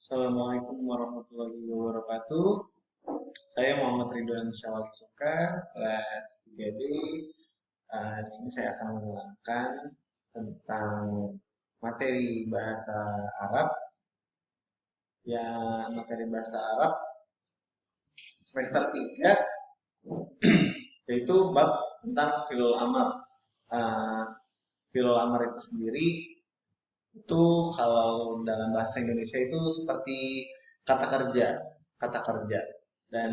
Assalamualaikum warahmatullahi wabarakatuh. Saya Muhammad Ridwan Syawal Suka, kelas 3B. Di sini saya akan menerangkan tentang materi bahasa Arab. Materi bahasa Arab semester 3, yaitu bab tentang fi'il amar. Uh, Fi'il amar itu sendiri itu kalau dalam bahasa Indonesia itu seperti kata kerja, kata kerja. Dan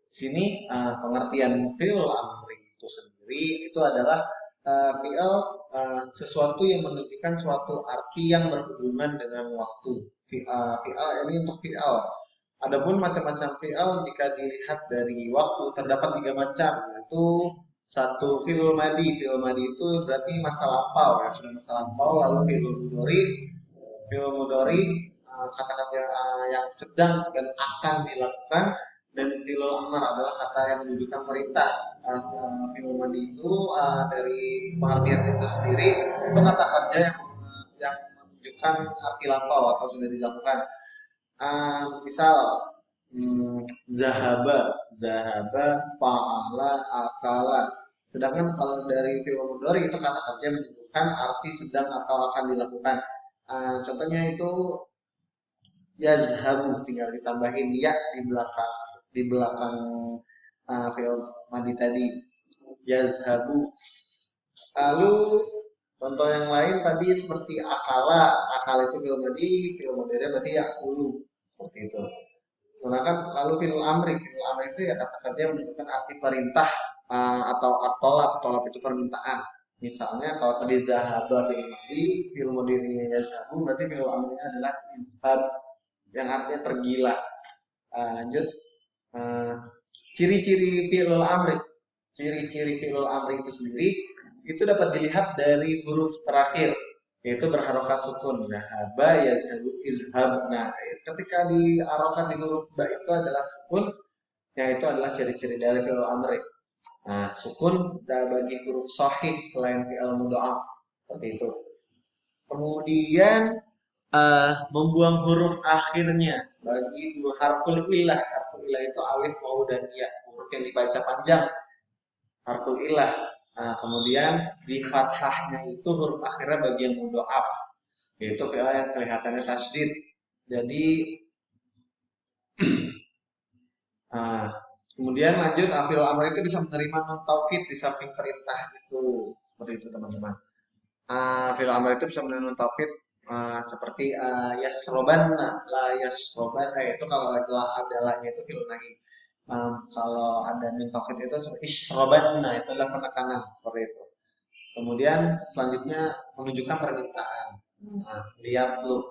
sini pengertian fi'il amri itu sendiri itu adalah fi'il sesuatu yang menunjukkan suatu arti yang berhubungan dengan waktu. Fi'il ini untuk fi'il. Adapun macam-macam fi'il jika dilihat dari waktu terdapat 3 macam, yaitu satu fi'il madi. Fi'il madi itu berarti masa lampau, ya sudah masa lampau. Lalu fi'il mudhari kata-kata yang sedang dan akan dilakukan. Dan fi'il amar adalah kata yang menunjukkan perintah. Fi'il madi itu dari pengertian itu sendiri itu kata kerja yang menunjukkan arti lampau atau sudah dilakukan. Misal zahaba, zahaba, fa'ala, akala. Sedangkan kalau dari fi'il mudhari itu kata kerja menunjukkan arti sedang atau akan dilakukan. Contohnya itu yazhabu, tinggal ditambahin ya di belakang fi'il madi tadi, yazhabu. Lalu contoh yang lain tadi seperti akala. Akala itu fi'il mudhari berarti yakulu, seperti itu. Sedangkan lalu fi'il amri itu ya kata kerja menunjukkan arti perintah atau atolab. Tolab itu permintaan. Misalnya kalau tadi zahaba fi'il madi, fi'il mudhari'nya yazhabu, berarti fi'il amrinya adalah izhab, yang artinya pergilah. Lanjut, uh, ciri-ciri fi'il amri. Ciri-ciri fi'il amri itu sendiri itu dapat dilihat dari huruf terakhir, yaitu berharokat sukun. Zahaba, yazhabu, izhab. Nah, ketika diharokat di huruf ba itu adalah sukun, yang itu adalah ciri-ciri dari fi'il amri. Nah, sukun bagi huruf sahih selain fi'il mudha'af, seperti itu. Kemudian membuang huruf akhirnya bagi dua harful ilah. Harful ilah itu alif, waw, dan ya, huruf yang dibaca panjang, harful ilah. Kemudian di fathahnya itu huruf akhirnya bagian mudhoaf, yaitu fi'il yang kelihatannya tasydid. Jadi kemudian lanjut, fi'il amr itu bisa menerima non taukid di samping perintah itu, seperti itu teman-teman. Fi'il amr itu bisa menerima non taukid seperti yasrobanna, la yasrobanna, itu kalau ada lahnya itu fi'il nahi. Kalau ada min taukid itu isrobanna, itu adalah penekanan, seperti itu. Kemudian selanjutnya menunjukkan permintaan. Lihat lu,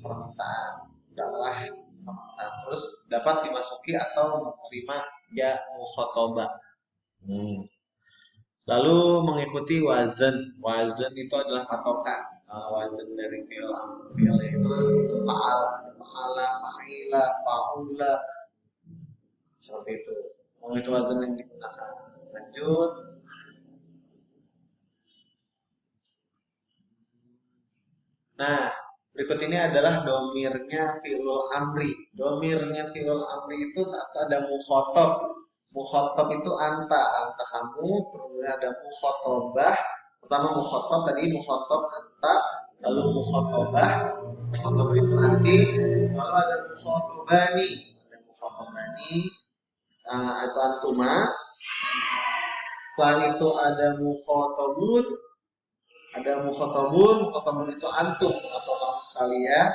permintaan adalah permintaan, terus dapat dimasuki atau menerima ya mukhotobah. Lalu mengikuti wazan. Wazan itu adalah patokan. Wazan dari fi'il itu fa'ala, fa'ila, fa'ula, seperti itu. Mengikuti wazan yang digunakan. Lanjut. Nah, berikut ini adalah domirnya fi'il amri. Domirnya fi'il amri itu saat ada mukhotob. Mukhotob itu anta kamu, kemudian ada mukhotobah. Pertama mukhotob tadi, mukhotob anta, lalu mukhotobah. Mukhotobah itu anti, lalu ada mukhotobani. Ada mukhotobani, itu antuma. Setelah itu ada mukhotobun, mukhotabun itu antum atau kamu sekalian.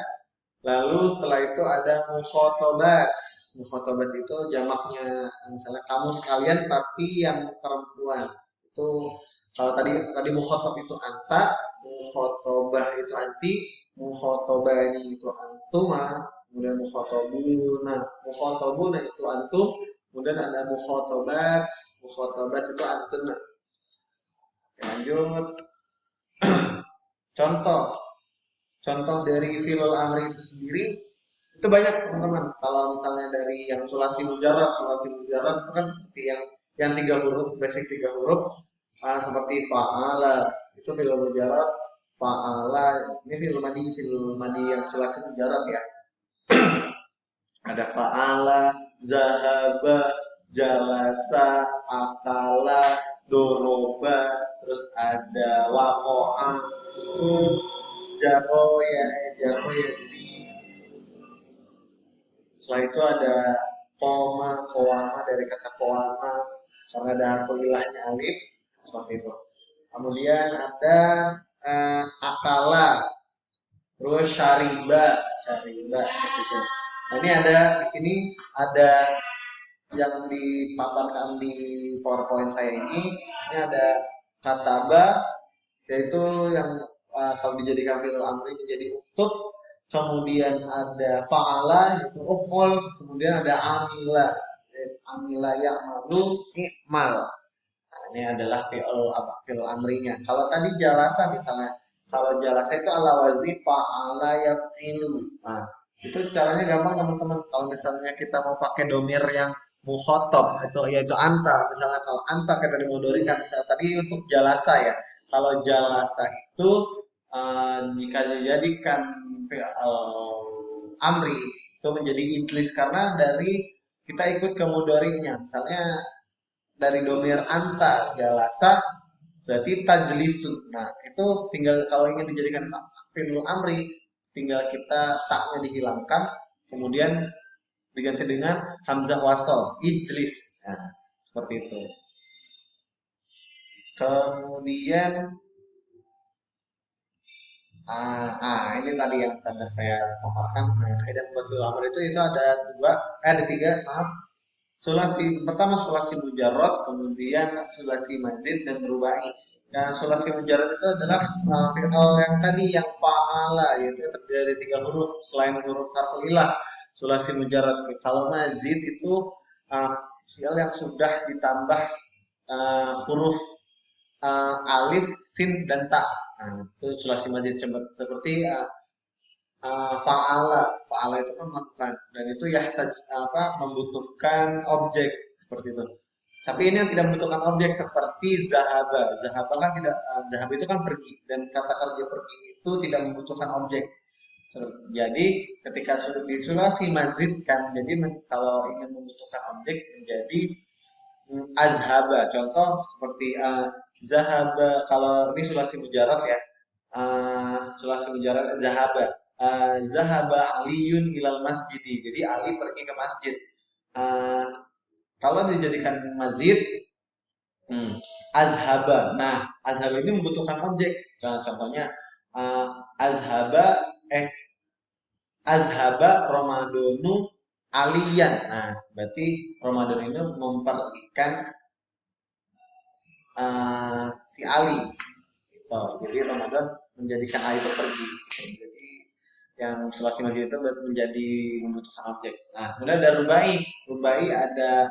Lalu setelah itu ada mukhotobat. Mukhotobat itu jamaknya, misalnya kamu sekalian tapi yang perempuan. Itu kalau tadi mukhotob itu anta, mukhotobah itu anti, mukhotobani itu antuma, kemudian mukhotobuna itu antum, kemudian ada mukhotobat itu antuna. Lanjut. Contoh dari fi'il amri itu sendiri itu banyak teman-teman. Kalau misalnya dari yang sulasi mujarrad itu kan seperti yang 3 huruf, basic 3 huruf, seperti fa'ala itu fi'il mujarrad. fa'ala, ini fi'il madi yang sulasi mujarad ya. Ada fa'ala, zahaba, jalasa, akala, doroba, terus ada wako'a, itu jaroya, jaroya. Jadi setelah itu ada koma, koama dari kata koama, karena ada harful ilahnya alif, seperti itu. Kemudian ada akala, terus syariba, syariba, gitu. Nah, ini ada di sini ada yang dipaparkan di PowerPoint saya ini ada kataba, yaitu yang kalau dijadikan fi'il amri menjadi uktub, kemudian ada fa'ala yaitu uf'ul, kemudian ada amila, amila ya'malu i'mal. Nah, ini adalah fi'il amrinya. Kalau tadi jalasa misalnya, kalau jalasa itu ala wazni fa'ala yaf'ilu. Nah, itu caranya gampang teman-teman. Kalau misalnya kita mau pakai domir yang mukhotob itu yaitu anta, misalnya kalau anta kita dimodorikan, misalnya tadi untuk jalasa ya. Kalau jalasa itu jika dijadikan amri itu menjadi iblis karena dari kita ikut ke mudorinya. Misalnya dari domir anta jalasa berarti tajlisu. Nah, itu tinggal kalau ingin dijadikan fi'il amri, tinggal kita taknya dihilangkan, kemudian diganti dengan hamzah wasol, ijlis. Nah, seperti itu. Kemudian ini tadi yang sudah saya paparkan. Nah, kaidah membuat fi'il amr itu ada tiga, maaf. Sulasi pertama sulasi mujarrad, kemudian sulasi mazid dan rubai. Nah, sulasi mujarrad itu adalah fi'il yang tadi yang fa'ala, yaitu terdiri dari 3 huruf selain huruf harful ilah. Sulasi mujarrad. Kalau mazid itu fi'il yang sudah ditambah huruf alif, sin dan ta. Nah, itu sulasi mazid seperti fa'ala. Fa'ala itu kan melakukan dan itu ya membutuhkan objek seperti itu. Tapi ini yang tidak membutuhkan objek seperti zahaba. Zahaba kan tidak zahaba itu kan pergi dan kata kerja pergi itu tidak membutuhkan objek. Jadi ketika sudah disulasi mazid kan, jadi kalau ingin membutuhkan objek menjadi azhaba. Contoh seperti zahaba, kalau ini sulasi mujarad ya. Sulasi mujarad zahaba. Zahaba Aliyun ilal masjidi. Jadi Ali pergi ke masjid. Kalau dijadikan mazid, azhaba. Nah, azhaba ini membutuhkan objek. Nah, contohnya azhaba azhaba Ramadanu Aliyan. Nah, berarti Ramadan ini mempergikan si Ali. Gitu. Jadi Ramadan menjadikan Ali itu pergi. Jadi yang sulasi masjid itu menjadi membutuhkan objek. Nah, kemudian ada rubai. Rubai ada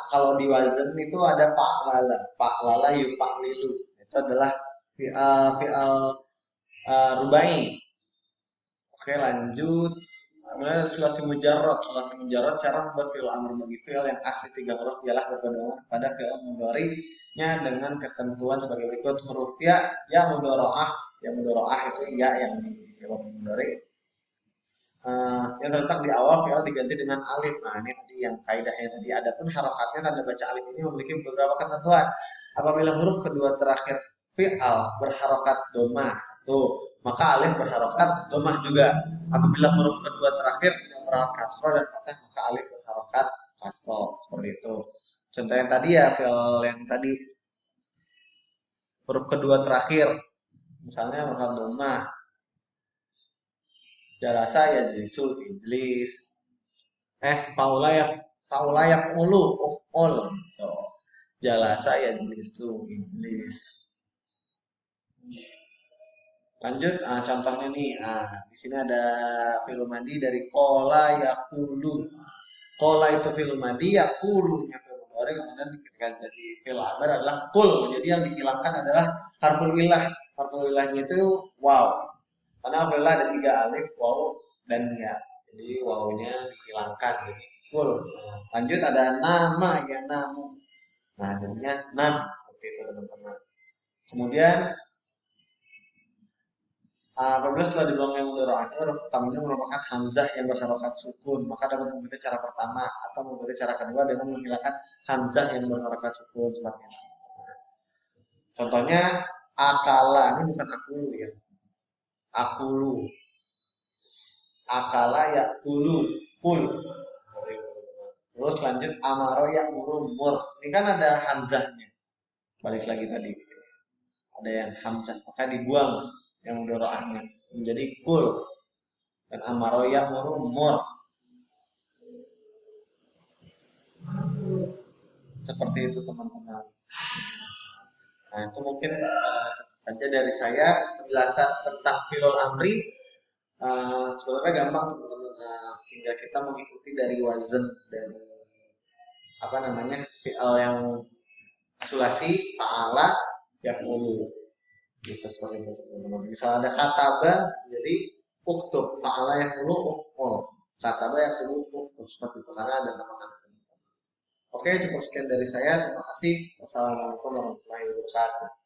kalau di wazan itu ada fa'lala. Fa'lala yufa'lilu. Itu adalah fi'al rubai. Oke, lanjut. Kemudian sulasi mujarrad. Sulasi mujarrad cara membuat fi'il amr bagi fi'il yang asli 3 huruf ialah berpedoman pada fi'il mudhari'nya dengan ketentuan sebagai berikut. Huruf ya mudhari'ah. Ya mudhari'ah itu ya yang mudhari'. Yang terletak di awal fi'il diganti dengan alif. Nah, ini tadi yang kaidahnya tadi. Adapun harokatnya tanda baca alif ini memiliki beberapa ketentuan. Apabila huruf kedua terakhir fi'il berharokat domah satu, maka alif berharokat domah juga. Apabila huruf kedua terakhir yang berharokat kasroh dan fathah, maka alif berharokat kasroh. Seperti itu. Contoh yang tadi ya, fi'il yang tadi huruf kedua terakhir, misalnya berharokat domah. Jalasa ya jilisu iblis. Faulayak ulu uf'ul. Jalasa ya jilisu iblis. Lanjut, contohnya nih, di sini ada fi'il madi dari kola yakulu. Kola itu fi'il madi, yakulunya fi'il mudhari, kemudian ketika jadi fi'il amr adalah kul. Jadi yang dihilangkan adalah harful ilah. Harful ilahnya itu wow. Karena harful ilah ada 3 alif, waw dan ya. Jadi wawnya dihilangkan. Jadi kul. Lanjut ada nama ya namu. Nah, jadinya nam seperti itu teman-teman. Kemudian Apabila setelah diulang yang mudharaatnya huruf pertamanya merupakan hamzah yang berharokat sukun, maka dapat mengikuti cara pertama atau mengikuti cara kedua dengan menghilangkan hamzah yang berharokat sukun seperti itu. Contohnya akala ini bukan akulu ya, akulu, akala ya kulu, kul. Terus lanjut amaro ya mur. Ini kan ada hamzahnya. Balik lagi tadi. Ada yang hamzah, maka dibuang yang mudharaatnya menjadi kul. Dan amaro ya mur. Seperti itu teman-teman. Nah, itu mungkin saja dari saya penjelasan tentang fi'il amri. Sebenarnya gampang teman-teman. Tinggal kita mengikuti dari wazan dari apa namanya fi'il yang sulasi fa'ala yaf'ulu gitu seperti itu teman-teman. Misal ada kataba jadi uktub fa'ala yaf'ulu uf'ul. Kataba yaf'ulu uktub seperti itu karena ada tekanan. Oke, cukup sekian dari saya. Terima kasih. Wassalamualaikum warahmatullahi wabarakatuh.